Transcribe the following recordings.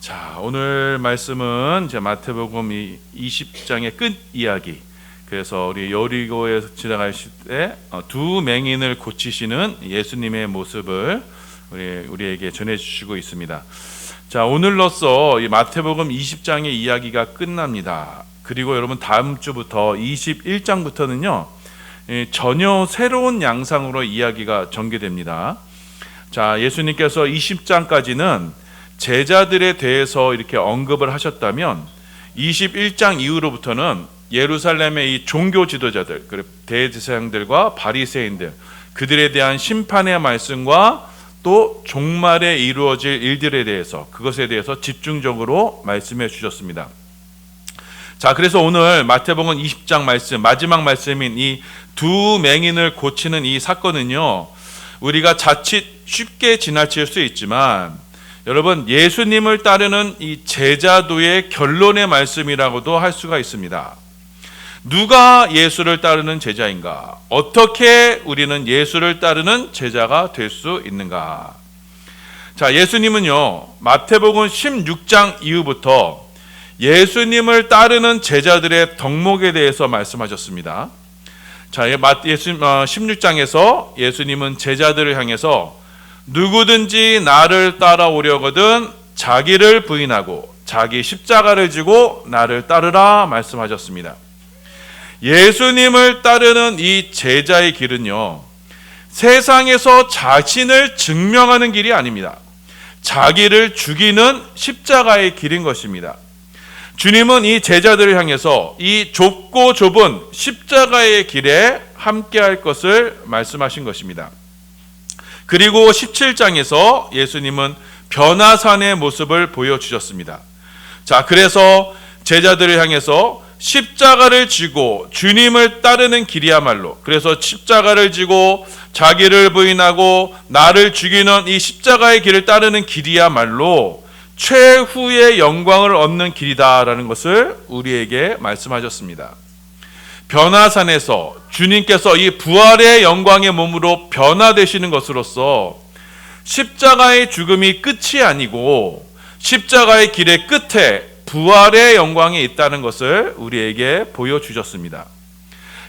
자, 오늘 말씀은 이제 마태복음 20장의 끝 이야기. 그래서 우리 여리고에 지나가실 때 두 맹인을 고치시는 예수님의 모습을 우리에게 전해주시고 있습니다. 자, 오늘로써 이 마태복음 20장의 이야기가 끝납니다. 그리고 여러분 다음 주부터 21장부터는요 전혀 새로운 양상으로 이야기가 전개됩니다. 자, 예수님께서 20장까지는 제자들에 대해서 이렇게 언급을 하셨다면 21장 이후로부터는 예루살렘의 이 종교 지도자들, 그리고 대제사장들과 바리새인들, 그들에 대한 심판의 말씀과 또 종말에 이루어질 일들에 대해서, 그것에 대해서 집중적으로 말씀해 주셨습니다. 자, 그래서 오늘 마태복음 20장 말씀, 마지막 말씀인 이 두 맹인을 고치는 이 사건은요, 우리가 자칫 쉽게 지나칠 수 있지만 여러분, 예수님을 따르는 이 제자도의 결론의 말씀이라고도 할 수가 있습니다. 누가 예수를 따르는 제자인가? 어떻게 우리는 예수를 따르는 제자가 될 수 있는가? 자, 예수님은요 마태복음 16장 이후부터 예수님을 따르는 제자들의 덕목에 대해서 말씀하셨습니다. 자, 16장에서 예수님은 제자들을 향해서 누구든지 나를 따라오려거든 자기를 부인하고 자기 십자가를 지고 나를 따르라 말씀하셨습니다. 예수님을 따르는 이 제자의 길은요, 세상에서 자신을 증명하는 길이 아닙니다. 자기를 죽이는 십자가의 길인 것입니다. 주님은 이 제자들을 향해서 이 좁고 좁은 십자가의 길에 함께할 것을 말씀하신 것입니다. 그리고 17장에서 예수님은 변화산의 모습을 보여주셨습니다. 자, 그래서 제자들을 향해서 십자가를 지고 주님을 따르는 길이야말로, 그래서 십자가를 지고 자기를 부인하고 나를 죽이는 이 십자가의 길을 따르는 길이야말로 최후의 영광을 얻는 길이다라는 것을 우리에게 말씀하셨습니다. 변화산에서 주님께서 이 부활의 영광의 몸으로 변화되시는 것으로서 십자가의 죽음이 끝이 아니고 십자가의 길의 끝에 부활의 영광이 있다는 것을 우리에게 보여주셨습니다.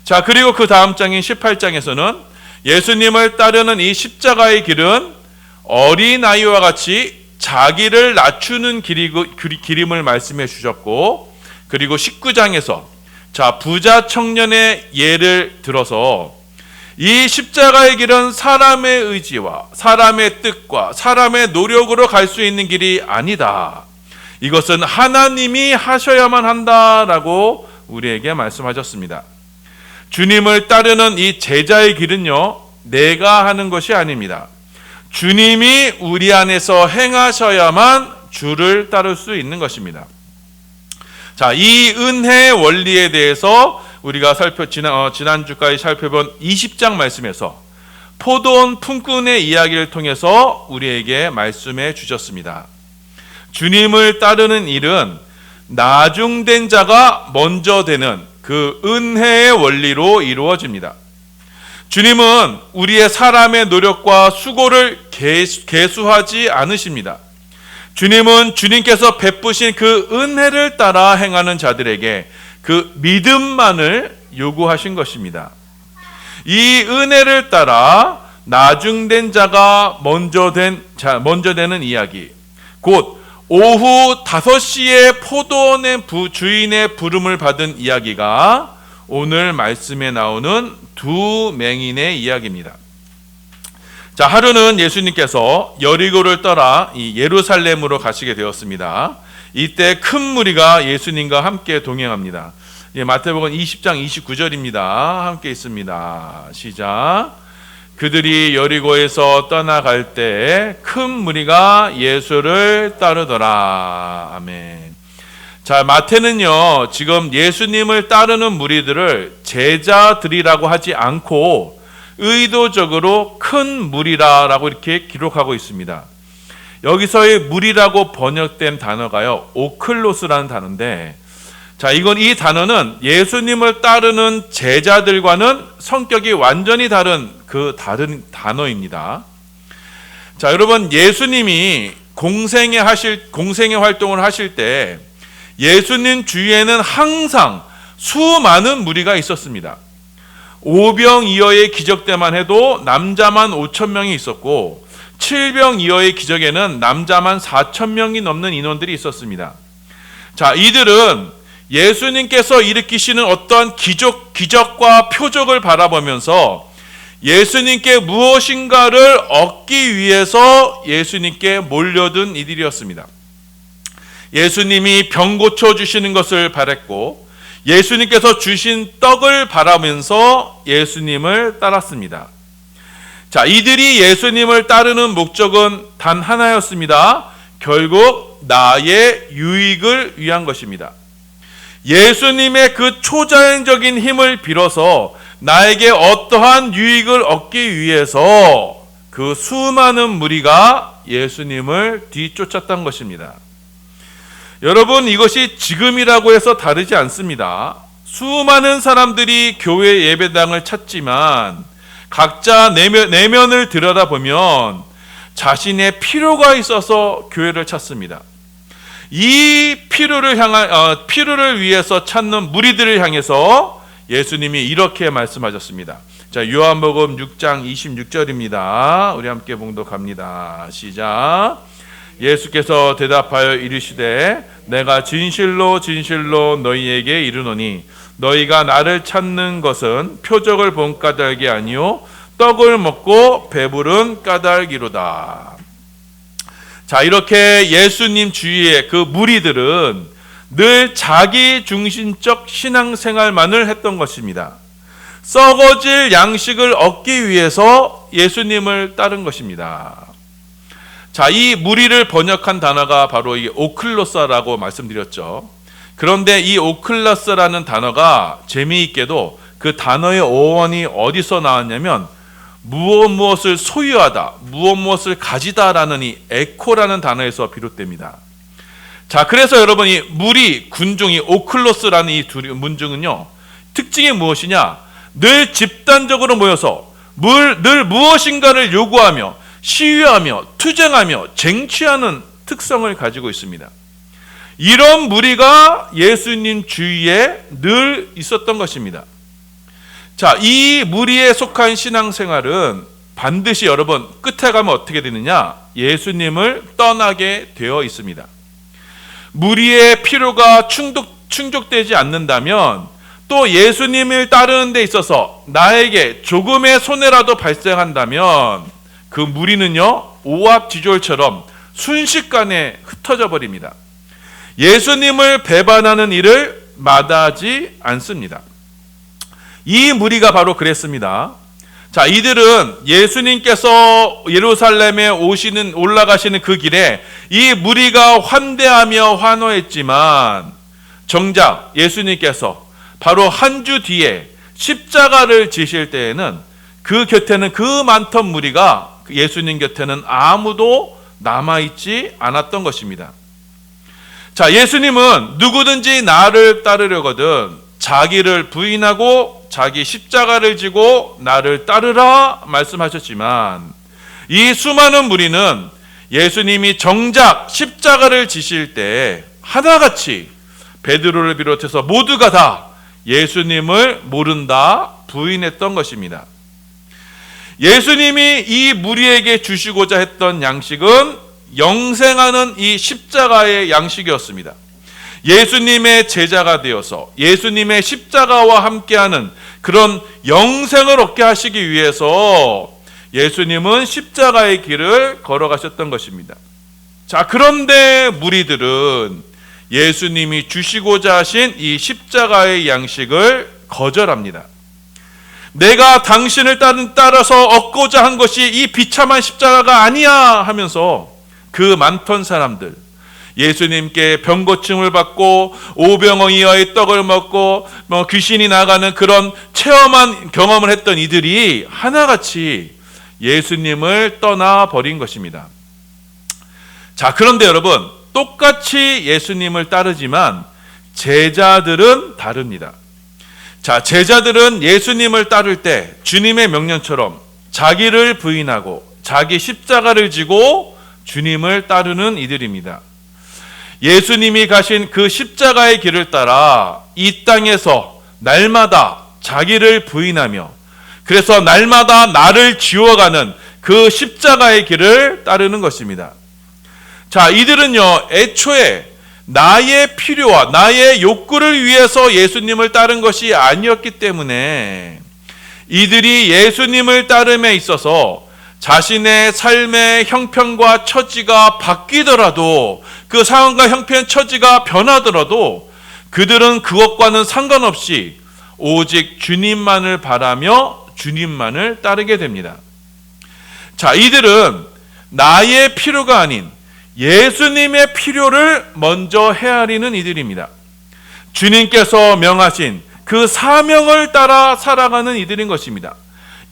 자, 그리고 그 다음 장인 18장에서는 예수님을 따르는 이 십자가의 길은 어린아이와 같이 자기를 낮추는 길임을 말씀해 주셨고, 그리고 19장에서 자, 부자 청년의 예를 들어서 이 십자가의 길은 사람의 의지와 사람의 뜻과 사람의 노력으로 갈 수 있는 길이 아니다. 이것은 하나님이 하셔야만 한다라고 우리에게 말씀하셨습니다. 주님을 따르는 이 제자의 길은요, 내가 하는 것이 아닙니다. 주님이 우리 안에서 행하셔야만 주를 따를 수 있는 것입니다. 자, 이 은혜의 원리에 대해서 우리가 지난주까지 살펴본 20장 말씀에서 포도원 품꾼의 이야기를 통해서 우리에게 말씀해 주셨습니다. 주님을 따르는 일은 나중된 자가 먼저 되는 그 은혜의 원리로 이루어집니다. 주님은 우리의 사람의 노력과 수고를 계수하지 않으십니다. 주님은 주님께서 베푸신 그 은혜를 따라 행하는 자들에게 그 믿음만을 요구하신 것입니다. 이 은혜를 따라 나중된 자가 먼저 되는 이야기, 곧 오후 5시에 포도원의 주인의 부름을 받은 이야기가 오늘 말씀에 나오는 두 맹인의 이야기입니다. 자, 하루는 예수님께서 여리고를 떠나 이 예루살렘으로 가시게 되었습니다. 이때 큰 무리가 예수님과 함께 동행합니다. 마태복음 20장 29절입니다. 함께 있습니다. 시작. 그들이 여리고에서 떠나갈 때 큰 무리가 예수를 따르더라. 아멘. 자, 마태는요, 지금 예수님을 따르는 무리들을 제자들이라고 하지 않고 의도적으로 큰 무리라고 이렇게 기록하고 있습니다. 여기서의 무리라고 번역된 단어가요, 오클로스라는 단어인데, 자, 이 단어는 예수님을 따르는 제자들과는 성격이 완전히 다른 단어입니다. 자, 여러분, 예수님이 공생의 활동을 하실 때 예수님 주위에는 항상 수많은 무리가 있었습니다. 오병이어의 기적 때만 해도 남자만 5,000명이 있었고, 칠병이어의 기적에는 남자만 4,000명이 넘는 인원들이 있었습니다. 자, 이들은 예수님께서 일으키시는 어떠한 기적과 표적을 바라보면서 예수님께 무엇인가를 얻기 위해서 예수님께 몰려든 이들이었습니다. 예수님이 병 고쳐주시는 것을 바랐고, 예수님께서 주신 떡을 바라면서 예수님을 따랐습니다. 자, 이들이 예수님을 따르는 목적은 단 하나였습니다. 결국 나의 유익을 위한 것입니다. 예수님의 그 초자연적인 힘을 빌어서 나에게 어떠한 유익을 얻기 위해서 그 수많은 무리가 예수님을 뒤쫓았던 것입니다. 여러분, 이것이 지금이라고 해서 다르지 않습니다. 수많은 사람들이 교회 예배당을 찾지만 각자 내면을 들여다보면 자신의 필요가 있어서 교회를 찾습니다. 이 필요를 위해서 찾는 무리들을 향해서 예수님이 이렇게 말씀하셨습니다. 자, 요한복음 6장 26절입니다. 우리 함께 봉독합니다. 시작. 예수께서 대답하여 이르시되 내가 진실로 진실로 너희에게 이르노니 너희가 나를 찾는 것은 표적을 본 까닭이 아니요 떡을 먹고 배부른 까닭이로다. 자, 이렇게 예수님 주위의 그 무리들은 늘 자기 중심적 신앙생활만을 했던 것입니다. 썩어질 양식을 얻기 위해서 예수님을 따른 것입니다. 자, 이 무리를 번역한 단어가 바로 이 오클로사라고 말씀드렸죠. 그런데 이 오클로사라는 단어가 재미있게도 그 단어의 어원이 어디서 나왔냐면 무엇을 소유하다, 무엇을 가지다라는 이 에코라는 단어에서 비롯됩니다. 자, 그래서 여러분 이 무리, 군중이 오클로스라는 이 문중은요, 특징이 무엇이냐? 늘 집단적으로 모여서 늘 무엇인가를 요구하며 시위하며 투쟁하며 쟁취하는 특성을 가지고 있습니다. 이런 무리가 예수님 주위에 늘 있었던 것입니다. 자, 이 무리에 속한 신앙생활은 반드시 여러분 끝에 가면 어떻게 되느냐? 예수님을 떠나게 되어 있습니다. 무리의 필요가 충족되지 않는다면 또 예수님을 따르는 데 있어서 나에게 조금의 손해라도 발생한다면 그 무리는요, 오합지졸처럼 순식간에 흩어져 버립니다. 예수님을 배반하는 일을 마다하지 않습니다. 이 무리가 바로 그랬습니다. 자, 이들은 예수님께서 예루살렘에 올라가시는 그 길에 이 무리가 환대하며 환호했지만 정작 예수님께서 바로 한 주 뒤에 십자가를 지실 때에는 그 곁에는 그 많던 무리가 예수님 곁에는 아무도 남아있지 않았던 것입니다. 자, 예수님은 누구든지 나를 따르려거든 자기를 부인하고 자기 십자가를 지고 나를 따르라 말씀하셨지만 이 수많은 무리는 예수님이 정작 십자가를 지실 때 하나같이 베드로를 비롯해서 모두가 다 예수님을 모른다 부인했던 것입니다. 예수님이 이 무리에게 주시고자 했던 양식은 영생하는 이 십자가의 양식이었습니다. 예수님의 제자가 되어서 예수님의 십자가와 함께하는 그런 영생을 얻게 하시기 위해서 예수님은 십자가의 길을 걸어가셨던 것입니다. 자, 그런데 무리들은 예수님이 주시고자 하신 이 십자가의 양식을 거절합니다. 내가 당신을 따라서 얻고자 한 것이 이 비참한 십자가가 아니야 하면서 그 많던 사람들, 예수님께 병고침을 받고 오병이어의 떡을 먹고 귀신이 나가는 그런 경험을 했던 이들이 하나같이 예수님을 떠나버린 것입니다. 자, 그런데 여러분, 똑같이 예수님을 따르지만 제자들은 다릅니다. 자, 제자들은 예수님을 따를 때 주님의 명령처럼 자기를 부인하고 자기 십자가를 지고 주님을 따르는 이들입니다. 예수님이 가신 그 십자가의 길을 따라 이 땅에서 날마다 자기를 부인하며 그래서 날마다 나를 지워가는 그 십자가의 길을 따르는 것입니다. 자, 이들은요, 애초에 나의 필요와 나의 욕구를 위해서 예수님을 따른 것이 아니었기 때문에 이들이 예수님을 따름에 있어서 자신의 삶의 형편과 처지가 바뀌더라도 그 상황과 형편, 처지가 변하더라도 그들은 그것과는 상관없이 오직 주님만을 바라며 주님만을 따르게 됩니다. 자, 이들은 나의 필요가 아닌 예수님의 필요를 먼저 헤아리는 이들입니다. 주님께서 명하신 그 사명을 따라 살아가는 이들인 것입니다.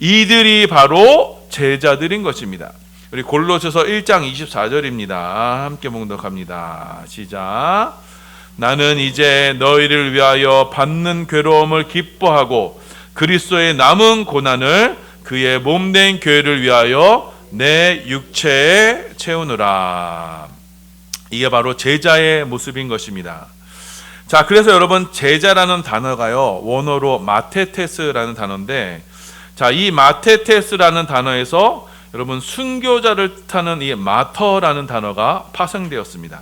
이들이 바로 제자들인 것입니다. 우리 골로새서 1장 24절입니다. 함께 봉독합니다. 시작. 나는 이제 너희를 위하여 받는 괴로움을 기뻐하고 그리스도의 남은 고난을 그의 몸된 교회를 위하여 내 육체에 채우느라. 이게 바로 제자의 모습인 것입니다. 자, 그래서 여러분, 제자라는 단어가요, 원어로 마테테스라는 단어인데, 자, 이 마테테스라는 단어에서 여러분 순교자를 뜻하는 이 마터라는 단어가 파생되었습니다.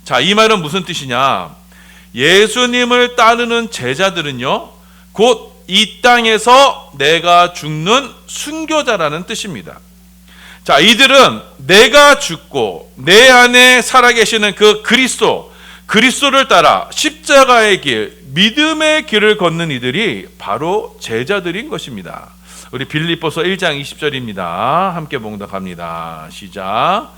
자, 이 말은 무슨 뜻이냐? 예수님을 따르는 제자들은요, 곧 이 땅에서 내가 죽는 순교자라는 뜻입니다. 자, 이들은 내가 죽고 내 안에 살아계시는 그 그리스도를 따라 십자가의 길, 믿음의 길을 걷는 이들이 바로 제자들인 것입니다. 우리 빌립보서 1장 20절입니다. 함께 봉독합니다. 시작.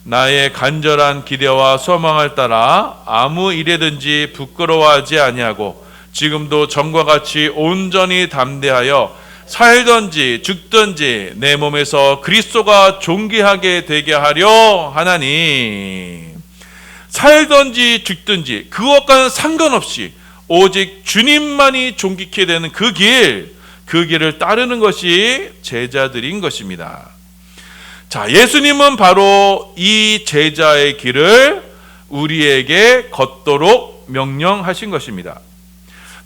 나의 간절한 기대와 소망을 따라 아무 일에든지 부끄러워하지 아니하고 지금도 전과 같이 온전히 담대하여 살든지 죽든지 내 몸에서 그리스도가 존귀하게 되게 하려 하나니. 살든지 죽든지 그것과는 상관없이 오직 주님만이 존귀케 되는 그 길을 따르는 것이 제자들인 것입니다. 자, 예수님은 바로 이 제자의 길을 우리에게 걷도록 명령하신 것입니다.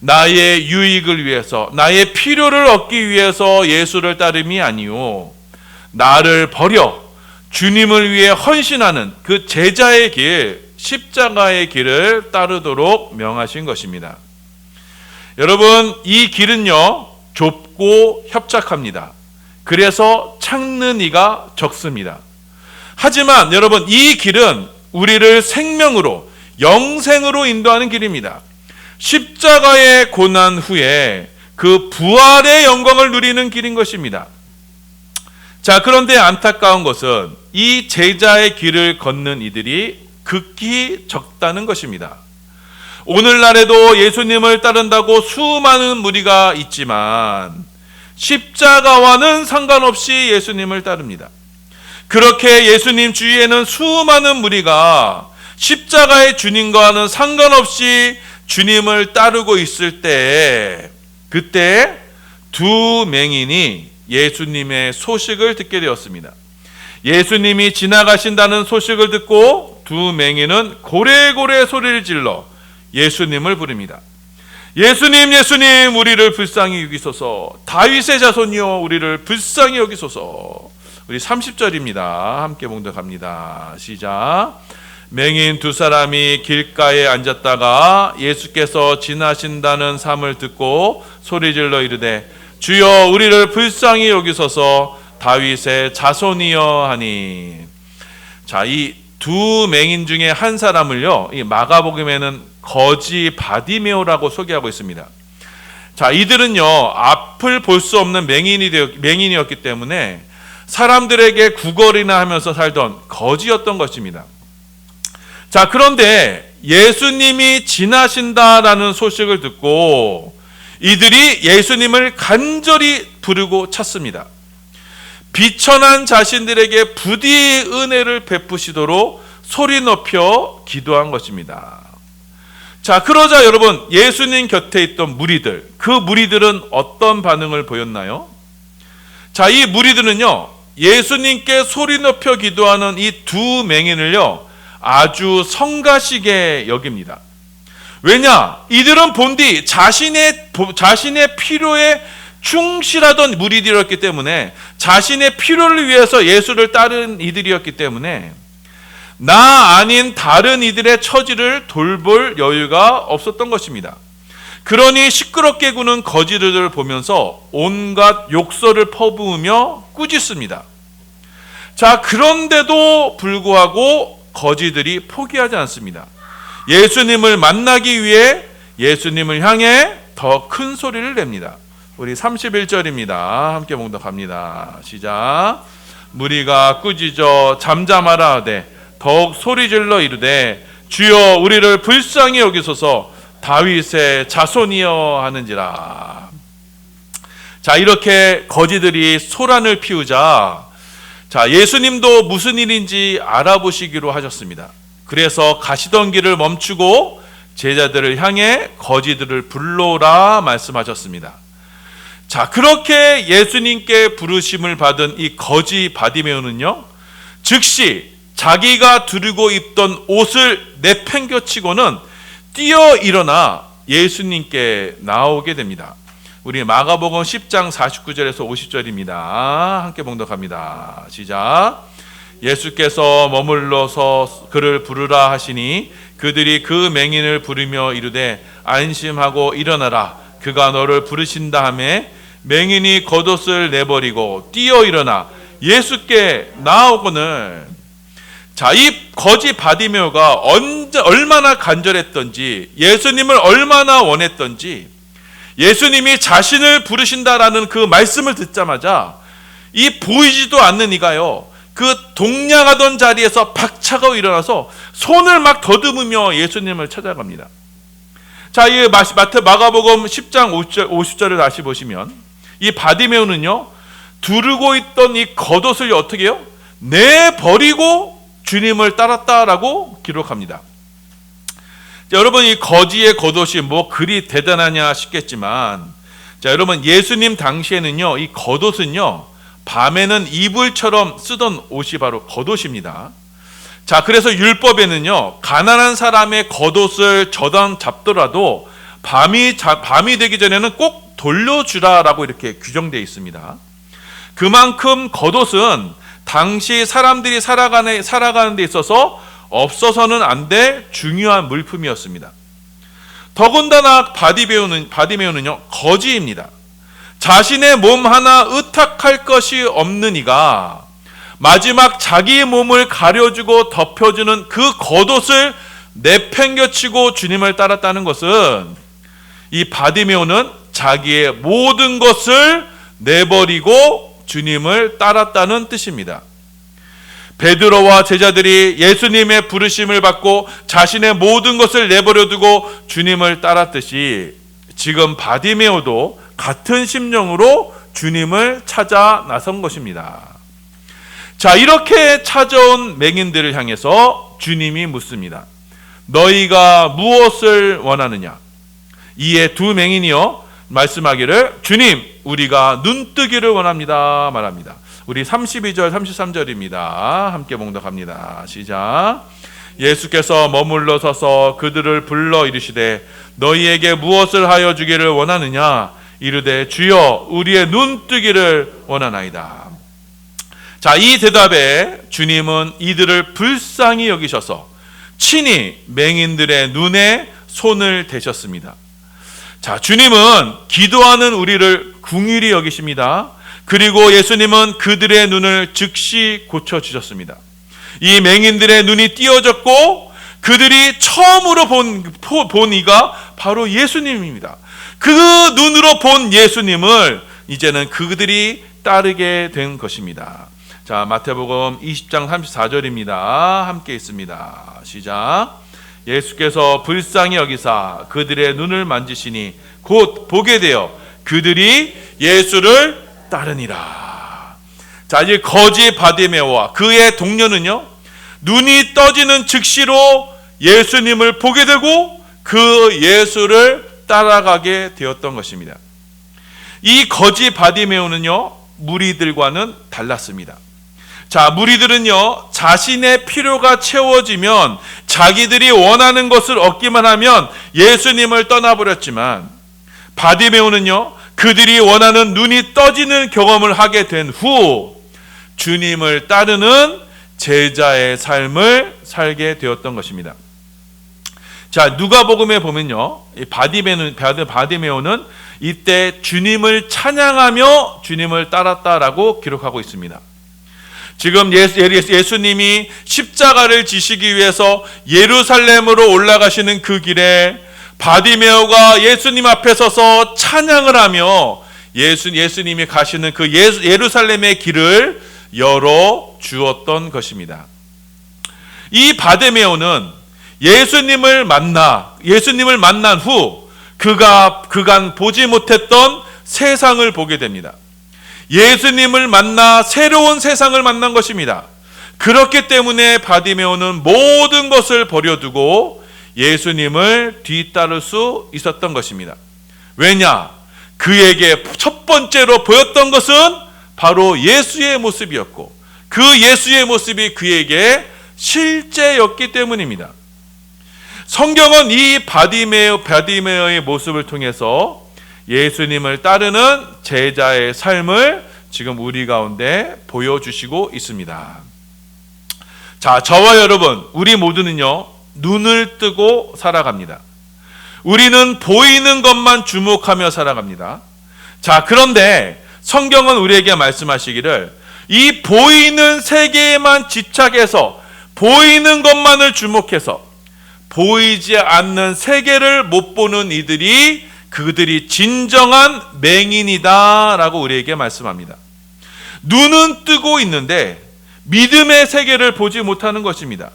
나의 유익을 위해서, 나의 필요를 얻기 위해서 예수를 따름이 아니요, 나를 버려 주님을 위해 헌신하는 그 제자의 길, 십자가의 길을 따르도록 명하신 것입니다. 여러분, 이 길은요, 좁고 협착합니다. 그래서 찾는 이가 적습니다. 하지만 여러분, 이 길은 우리를 생명으로, 영생으로 인도하는 길입니다. 십자가의 고난 후에 그 부활의 영광을 누리는 길인 것입니다. 자, 그런데 안타까운 것은 이 제자의 길을 걷는 이들이 극히 적다는 것입니다. 오늘날에도 예수님을 따른다고 수많은 무리가 있지만 십자가와는 상관없이 예수님을 따릅니다. 그렇게 예수님 주위에는 수많은 무리가 십자가의 주님과는 상관없이 주님을 따르고 있을 때, 그때 두 맹인이 예수님의 소식을 듣게 되었습니다. 예수님이 지나가신다는 소식을 듣고 두 맹인은 고래고래 소리를 질러 예수님을 부릅니다. 예수님, 예수님, 우리를 불쌍히 여기소서. 다윗의 자손이여, 우리를 불쌍히 여기소서. 우리 30절입니다. 함께 봉독합니다. 시작. 맹인 두 사람이 길가에 앉았다가 예수께서 지나신다는 삼을 듣고 소리질러 이르되 주여, 우리를 불쌍히 여기소서. 다윗의 자손이여 하니. 자, 이 두 맹인 중에 한 사람을요, 이 마가복음에는 거지 바디메오라고 소개하고 있습니다. 자, 이들은요, 앞을 볼 수 없는 맹인이었기 때문에 사람들에게 구걸이나 하면서 살던 거지였던 것입니다. 자, 그런데 예수님이 지나신다라는 소식을 듣고 이들이 예수님을 간절히 부르고 찾습니다. 비천한 자신들에게 부디 은혜를 베푸시도록 소리 높여 기도한 것입니다. 자, 그러자 여러분, 예수님 곁에 있던 무리들, 그 무리들은 어떤 반응을 보였나요? 자, 이 무리들은요, 예수님께 소리 높여 기도하는 이 두 맹인을요, 아주 성가시게 여깁니다. 왜냐? 이들은 본디 자신의 필요에 충실하던 무리들이었기 때문에, 자신의 필요를 위해서 예수를 따른 이들이었기 때문에 나 아닌 다른 이들의 처지를 돌볼 여유가 없었던 것입니다. 그러니 시끄럽게 구는 거지들을 보면서 온갖 욕설을 퍼부으며 꾸짖습니다. 자, 그런데도 불구하고 거지들이 포기하지 않습니다. 예수님을 만나기 위해 예수님을 향해 더 큰 소리를 냅니다. 우리 31절입니다. 함께 봉독합니다. 시작. 무리가 꾸짖어 잠잠하라 하되 더욱 소리질러 이르되 주여 우리를 불쌍히 여기소서 다윗의 자손이여 하는지라. 자, 이렇게 거지들이 소란을 피우자, 자, 예수님도 무슨 일인지 알아보시기로 하셨습니다. 그래서 가시던 길을 멈추고 제자들을 향해 거지들을 불러오라 말씀하셨습니다. 자, 그렇게 예수님께 부르심을 받은 이 거지 바디메오는요, 즉시 자기가 두르고 입던 옷을 내팽겨치고는 뛰어 일어나 예수님께 나오게 됩니다. 우리 마가복음 10장 49절에서 50절입니다. 함께 봉독합니다. 시작. 예수께서 머물러서 그를 부르라 하시니 그들이 그 맹인을 부르며 이르되 안심하고 일어나라, 그가 너를 부르신다 하매 맹인이 겉옷을 내버리고 뛰어 일어나 예수께 나오거늘. 자, 이 거지 바디메오가 얼마나 간절했던지, 예수님을 얼마나 원했던지, 예수님이 자신을 부르신다라는 그 말씀을 듣자마자 이 보이지도 않는 이가요, 그 동냥하던 자리에서 박차고 일어나서 손을 막 더듬으며 예수님을 찾아갑니다. 자, 이 마가복음 10장 50절을 다시 보시면 이 바디메오는요, 두르고 있던 이 겉옷을 어떻게 해요? 내버리고 주님을 따랐다라고 기록합니다. 자, 여러분, 이 거지의 겉옷이 뭐 그리 대단하냐 싶겠지만, 자, 여러분, 예수님 당시에는요, 이 겉옷은요, 밤에는 이불처럼 쓰던 옷이 바로 겉옷입니다. 자, 그래서 율법에는요, 가난한 사람의 겉옷을 잡더라도 밤이 되기 전에는 꼭 돌려주라라고 이렇게 규정되어 있습니다. 그만큼 겉옷은 당시 사람들이 살아가는 데 있어서 없어서는 안 될 중요한 물품이었습니다. 더군다나 바디메오는요, 거지입니다. 자신의 몸 하나 의탁할 것이 없는 이가 마지막 자기 몸을 가려주고 덮여주는 그 겉옷을 내팽겨치고 주님을 따랐다는 것은, 이 바디메오는 자기의 모든 것을 내버리고 주님을 따랐다는 뜻입니다. 베드로와 제자들이 예수님의 부르심을 받고 자신의 모든 것을 내버려두고 주님을 따랐듯이, 지금 바디메오도 같은 심령으로 주님을 찾아 나선 것입니다. 자, 이렇게 찾아온 맹인들을 향해서 주님이 묻습니다. 너희가 무엇을 원하느냐? 이에 두 맹인이요 말씀하기를 주님, 우리가 눈뜨기를 원합니다 말합니다. 우리 32절 33절입니다. 함께 봉독합니다. 시작. 예수께서 머물러 서서 그들을 불러 이르시되 너희에게 무엇을 하여 주기를 원하느냐? 이르되 주여 우리의 눈뜨기를 원하나이다. 자, 이 대답에 주님은 이들을 불쌍히 여기셔서 친히 맹인들의 눈에 손을 대셨습니다. 자, 주님은 기도하는 우리를 긍휼히 여기십니다. 그리고 예수님은 그들의 눈을 즉시 고쳐주셨습니다. 이 맹인들의 눈이 띄어졌고 그들이 처음으로 본 이가 바로 예수님입니다. 그 눈으로 본 예수님을 이제는 그들이 따르게 된 것입니다. 자, 마태복음 20장 34절입니다. 함께 있습니다. 시작. 예수께서 불쌍히 여기사 그들의 눈을 만지시니 곧 보게 되어 그들이 예수를 따르니라. 자, 이제 거지 바디메오와 그의 동료는요, 눈이 떠지는 즉시로 예수님을 보게 되고 그 예수를 따라가게 되었던 것입니다. 이 거지 바디메오는요, 무리들과는 달랐습니다. 자, 무리들은요, 자신의 필요가 채워지면, 자기들이 원하는 것을 얻기만 하면 예수님을 떠나버렸지만, 바디메오는요, 그들이 원하는 눈이 떠지는 경험을 하게 된 후 주님을 따르는 제자의 삶을 살게 되었던 것입니다. 자, 누가복음에 보면요, 바디메오는 이때 주님을 찬양하며 주님을 따랐다라고 기록하고 있습니다. 지금 예수님이 십자가를 지시기 위해서 예루살렘으로 올라가시는 그 길에 바디메오가 예수님 앞에 서서 찬양을 하며 예수님이 가시는 그 예루살렘의 길을 열어 주었던 것입니다. 이 바디메오는 예수님을 만난 후 그간 보지 못했던 세상을 보게 됩니다. 예수님을 만나 새로운 세상을 만난 것입니다. 그렇기 때문에 바디메오는 모든 것을 버려두고 예수님을 뒤따를 수 있었던 것입니다. 왜냐? 그에게 첫 번째로 보였던 것은 바로 예수의 모습이었고, 그 예수의 모습이 그에게 실제였기 때문입니다. 성경은 이 바디메오의 모습을 통해서 예수님을 따르는 제자의 삶을 지금 우리 가운데 보여주시고 있습니다. 자, 저와 여러분, 우리 모두는요, 눈을 뜨고 살아갑니다. 우리는 보이는 것만 주목하며 살아갑니다. 자, 그런데 성경은 우리에게 말씀하시기를 이 보이는 세계에만 집착해서 보이는 것만을 주목해서 보이지 않는 세계를 못 보는 그들이 진정한 맹인이다 라고 우리에게 말씀합니다. 눈은 뜨고 있는데 믿음의 세계를 보지 못하는 것입니다.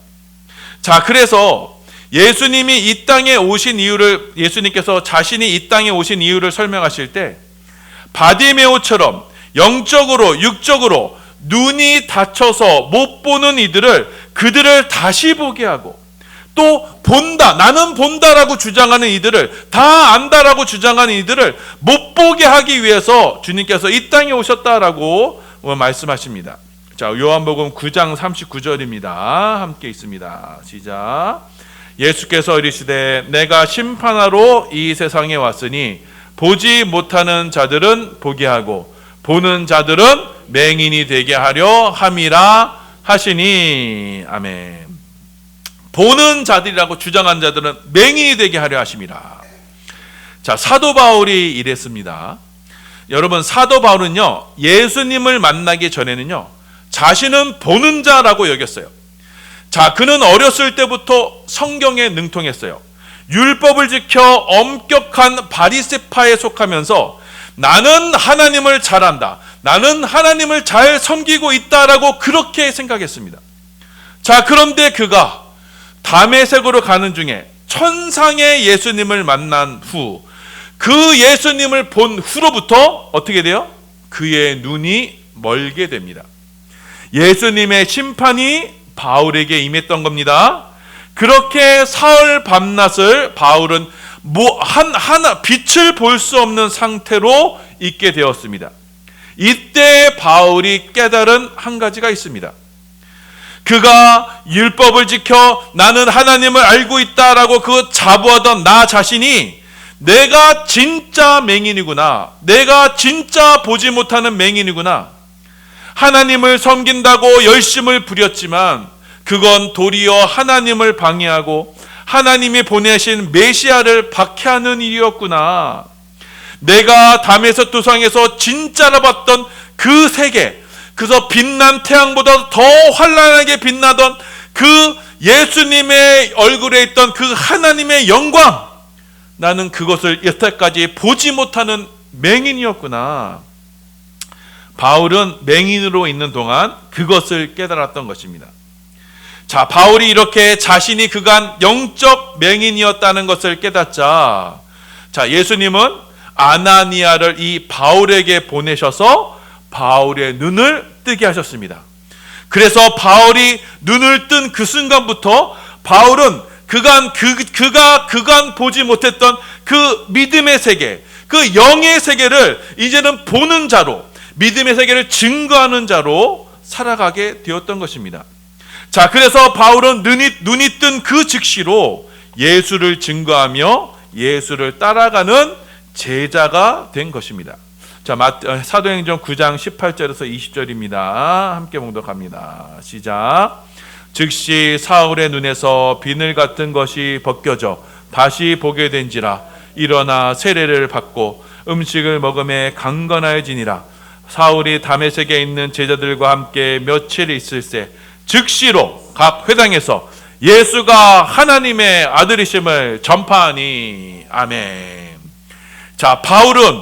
자, 그래서 예수님께서 자신이 이 땅에 오신 이유를 설명하실 때 바디메오처럼 영적으로 육적으로 눈이 닫혀서 못 보는 그들을 다시 보게 하고, 또 나는 본다라고 주장하는 이들을, 다 안다라고 주장하는 이들을 못 보게 하기 위해서 주님께서 이 땅에 오셨다라고 말씀하십니다. 자, 요한복음 9장 39절입니다. 함께 있습니다. 시작. 예수께서 이르시되 내가 심판하러 이 세상에 왔으니 보지 못하는 자들은 보게 하고 보는 자들은 맹인이 되게 하려 함이라 하시니. 아멘. 보는 자들이라고 주장한 자들은 맹인이 되게 하려 하심이라. 자, 사도 바울이 이랬습니다. 여러분, 사도 바울은요, 예수님을 만나기 전에는요, 자신은 보는 자라고 여겼어요. 자, 그는 어렸을 때부터 성경에 능통했어요. 율법을 지켜 엄격한 바리새파에 속하면서 나는 하나님을 잘 안다, 나는 하나님을 잘 섬기고 있다라고 그렇게 생각했습니다. 자, 그런데 그가 다메섹으로 가는 중에 천상의 예수님을 만난 후, 그 예수님을 본 후로부터 어떻게 돼요? 그의 눈이 멀게 됩니다. 예수님의 심판이 바울에게 임했던 겁니다. 그렇게 사흘 밤낮을 바울은 빛을 볼 수 없는 상태로 있게 되었습니다. 이때 바울이 깨달은 한 가지가 있습니다. 그가 율법을 지켜 나는 하나님을 알고 있다라고 자부하던 나 자신이 내가 진짜 맹인이구나, 내가 진짜 보지 못하는 맹인이구나, 하나님을 섬긴다고 열심을 부렸지만 그건 도리어 하나님을 방해하고 하나님이 보내신 메시아를 박해하는 일이었구나. 내가 다메섹 도상에서 진짜로 봤던 그 세계, 그래서 빛난 태양보다 더 환란하게 빛나던 그 예수님의 얼굴에 있던 그 하나님의 영광, 나는 그것을 여태까지 보지 못하는 맹인이었구나. 바울은 맹인으로 있는 동안 그것을 깨달았던 것입니다. 자, 바울이 이렇게 자신이 그간 영적 맹인이었다는 것을 깨닫자, 자, 예수님은 아나니아를 이 바울에게 보내셔서 바울의 눈을 뜨게 하셨습니다. 그래서 바울이 눈을 뜬 그 순간부터 바울은 그가 보지 못했던 그 믿음의 세계, 그 영의 세계를 이제는 보는 자로, 믿음의 세계를 증거하는 자로 살아가게 되었던 것입니다. 자, 그래서 바울은 눈이 뜬 그 즉시로 예수를 증거하며 예수를 따라가는 제자가 된 것입니다. 자, 사도행전 9장 18절에서 20절입니다. 함께 봉독합니다. 시작. 즉시 사울의 눈에서 비늘 같은 것이 벗겨져 다시 보게 된지라. 일어나 세례를 받고 음식을 먹음에 강건하여지니라. 사울이 다메섹에 있는 제자들과 함께 며칠 있을새 즉시로 각 회당에서 예수가 하나님의 아들이심을 전파하니. 아멘. 자, 바울은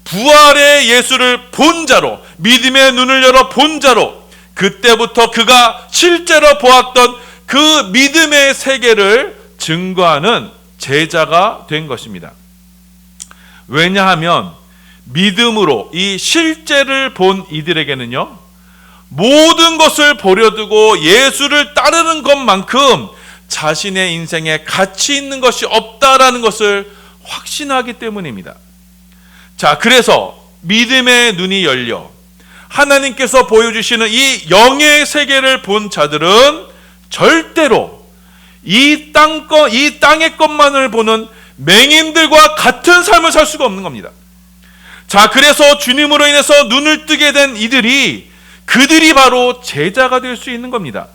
부활의 예수를 본 자로, 믿음의 눈을 열어 본 자로, 그때부터 그가 실제로 보았던 그 믿음의 세계를 증거하는 제자가 된 것입니다. 왜냐하면 믿음으로 이 실제를 본 이들에게는요, 모든 것을 버려두고 예수를 따르는 것만큼 자신의 인생에 가치 있는 것이 없다라는 것을 확신하기 때문입니다. 자, 그래서 믿음의 눈이 열려 하나님께서 보여주시는 이 영의 세계를 본 자들은 절대로 이 땅의 것만을 보는 맹인들과 같은 삶을 살 수가 없는 겁니다. 자, 그래서 주님으로 인해서 눈을 뜨게 된 그들이 바로 제자가 될 수 있는 겁니다.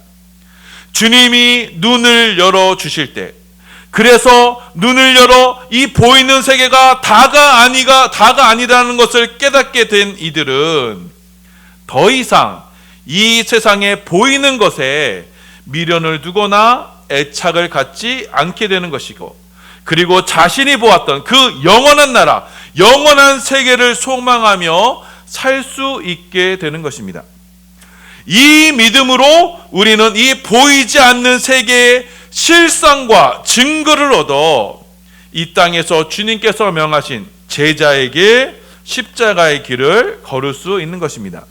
주님이 눈을 열어 주실 때, 그래서 눈을 열어 이 보이는 세계가 다가 아니라는 것을 깨닫게 된 이들은 더 이상 이 세상에 보이는 것에 미련을 두거나 애착을 갖지 않게 되는 것이고, 그리고 자신이 보았던 그 영원한 나라, 영원한 세계를 소망하며 살 수 있게 되는 것입니다. 이 믿음으로 우리는 이 보이지 않는 세계의 실상과 증거를 얻어 이 땅에서 주님께서 명하신 제자에게 십자가의 길을 걸을 수 있는 것입니다.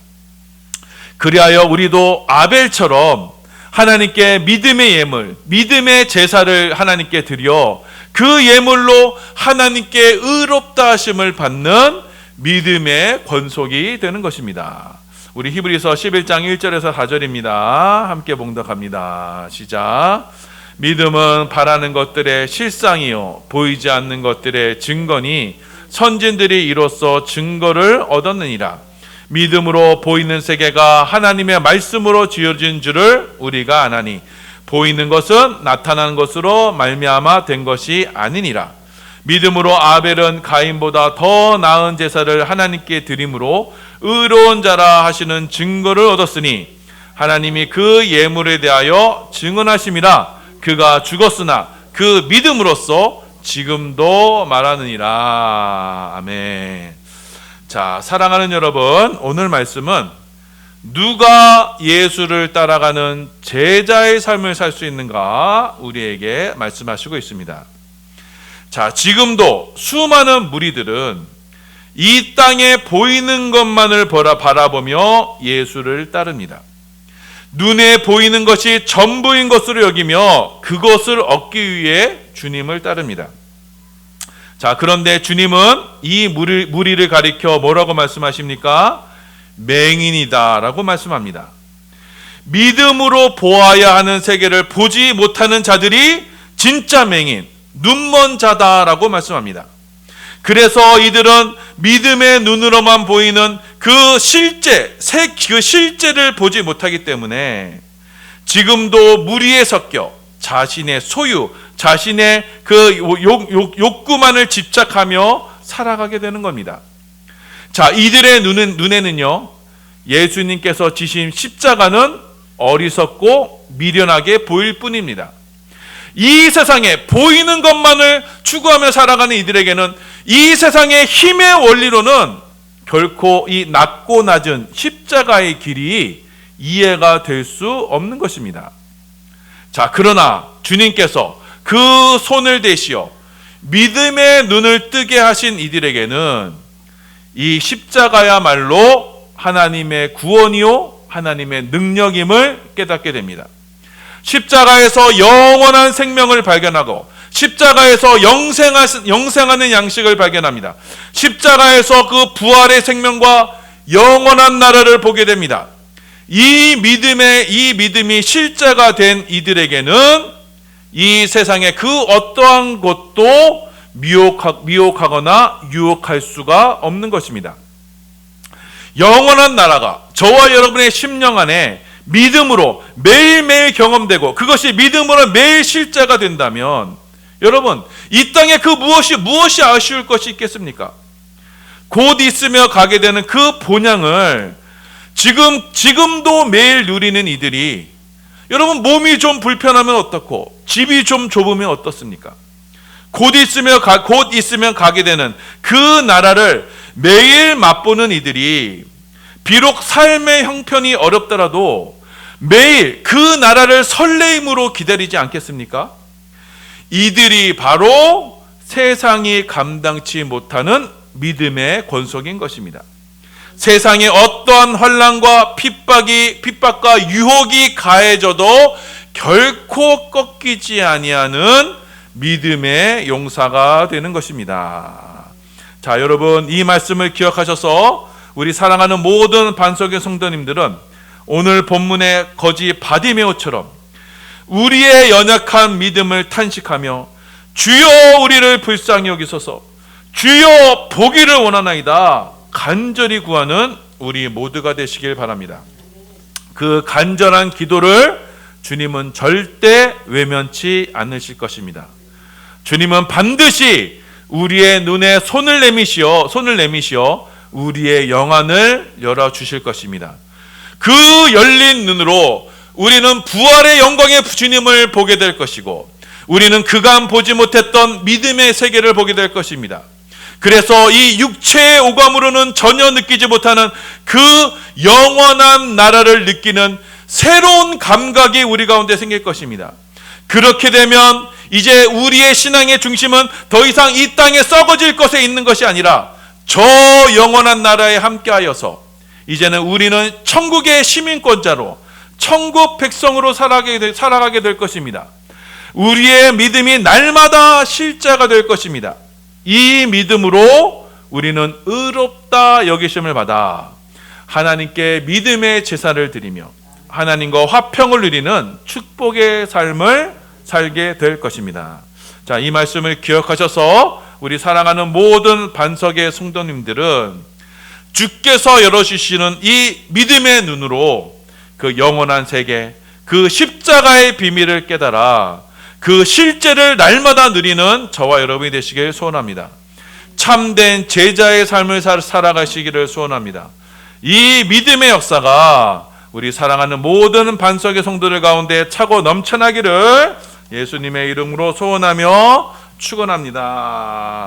그리하여 우리도 아벨처럼 하나님께 믿음의 예물, 믿음의 제사를 하나님께 드려 그 예물로 하나님께 의롭다 하심을 받는 믿음의 권속이 되는 것입니다. 우리 히브리서 11장 1절에서 4절입니다. 함께 봉독합니다. 시작. 믿음은 바라는 것들의 실상이요 보이지 않는 것들의 증거니 선진들이 이로써 증거를 얻었느니라. 믿음으로 보이는 세계가 하나님의 말씀으로 지어진 줄을 우리가 아나니 보이는 것은 나타나는 것으로 말미암아 된 것이 아니니라. 믿음으로 아벨은 가인보다 더 나은 제사를 하나님께 드림으로 의로운 자라 하시는 증거를 얻었으니 하나님이 그 예물에 대하여 증언하심이라. 그가 죽었으나 그 믿음으로써 지금도 말하느니라. 아멘. 자, 사랑하는 여러분, 오늘 말씀은 누가 예수를 따라가는 제자의 삶을 살 수 있는가 우리에게 말씀하시고 있습니다. 자, 지금도 수많은 무리들은 이 땅에 보이는 것만을 바라보며 예수를 따릅니다. 눈에 보이는 것이 전부인 것으로 여기며 그것을 얻기 위해 주님을 따릅니다. 자, 그런데 주님은 이 무리를 가리켜 뭐라고 말씀하십니까? 맹인이다 라고 말씀합니다. 믿음으로 보아야 하는 세계를 보지 못하는 자들이 진짜 맹인, 눈먼 자다라고 말씀합니다. 그래서 이들은 믿음의 눈으로만 보이는 그 실제를 보지 못하기 때문에 지금도 무리에 섞여 자신의 소유, 자신의 그 욕구만을 집착하며 살아가게 되는 겁니다. 자, 이들의 눈에는요, 예수님께서 지신 십자가는 어리석고 미련하게 보일 뿐입니다. 이 세상에 보이는 것만을 추구하며 살아가는 이들에게는 이 세상의 힘의 원리로는 결코 이 낮고 낮은 십자가의 길이 이해가 될 수 없는 것입니다. 자, 그러나 주님께서 그 손을 대시어 믿음의 눈을 뜨게 하신 이들에게는 이 십자가야말로 하나님의 구원이요 하나님의 능력임을 깨닫게 됩니다. 십자가에서 영원한 생명을 발견하고 십자가에서 영생하는 양식을 발견합니다. 십자가에서 그 부활의 생명과 영원한 나라를 보게 됩니다. 이 믿음이 실제가 된 이들에게는 이 세상의 그 어떠한 것도 미혹하거나 유혹할 수가 없는 것입니다. 영원한 나라가 저와 여러분의 심령 안에 믿음으로 매일매일 경험되고 그것이 믿음으로 매일 실제가 된다면 여러분, 이 땅에 그 무엇이 아쉬울 것이 있겠습니까? 곧 있으며 가게 되는 그 본향을 지금도 매일 누리는 이들이, 여러분, 몸이 좀 불편하면 어떻고 집이 좀 좁으면 어떻습니까? 곧 있으면 가게 되는 그 나라를 매일 맛보는 이들이 비록 삶의 형편이 어렵더라도 매일 그 나라를 설레임으로 기다리지 않겠습니까? 이들이 바로 세상이 감당치 못하는 믿음의 권속인 것입니다. 세상에 어떠한 환난과 핍박과 유혹이 가해져도 결코 꺾이지 아니하는 믿음의 용사가 되는 것입니다. 자, 여러분, 이 말씀을 기억하셔서 우리 사랑하는 모든 반석의 성도님들은 오늘 본문의 거지 바디메오처럼 우리의 연약한 믿음을 탄식하며 주여 우리를 불쌍히 여기소서, 주여 보기를 원하나이다 간절히 구하는 우리 모두가 되시길 바랍니다. 그 간절한 기도를 주님은 절대 외면치 않으실 것입니다. 주님은 반드시 우리의 눈에 손을 내미시어 우리의 영안을 열어주실 것입니다. 그 열린 눈으로 우리는 부활의 영광의 주님을 보게 될 것이고 우리는 그간 보지 못했던 믿음의 세계를 보게 될 것입니다. 그래서 이 육체의 오감으로는 전혀 느끼지 못하는 그 영원한 나라를 느끼는 새로운 감각이 우리 가운데 생길 것입니다. 그렇게 되면 이제 우리의 신앙의 중심은 더 이상 이 땅에 썩어질 것에 있는 것이 아니라 저 영원한 나라에 함께하여서 이제는 우리는 천국의 시민권자로 천국 백성으로 살아가게 될 것입니다. 우리의 믿음이 날마다 실제가 될 것입니다. 이 믿음으로 우리는 의롭다 여기심을 받아 하나님께 믿음의 제사를 드리며 하나님과 화평을 누리는 축복의 삶을 살게 될 것입니다. 자, 이 말씀을 기억하셔서 우리 사랑하는 모든 반석의 성도님들은 주께서 열어주시는 이 믿음의 눈으로 그 영원한 세계, 그 십자가의 비밀을 깨달아 그 실제를 날마다 누리는 저와 여러분이 되시길 소원합니다. 참된 제자의 삶을 살아가시기를 소원합니다. 이 믿음의 역사가 우리 사랑하는 모든 반석의 성도들 가운데 차고 넘쳐나기를 예수님의 이름으로 소원하며 축원합니다.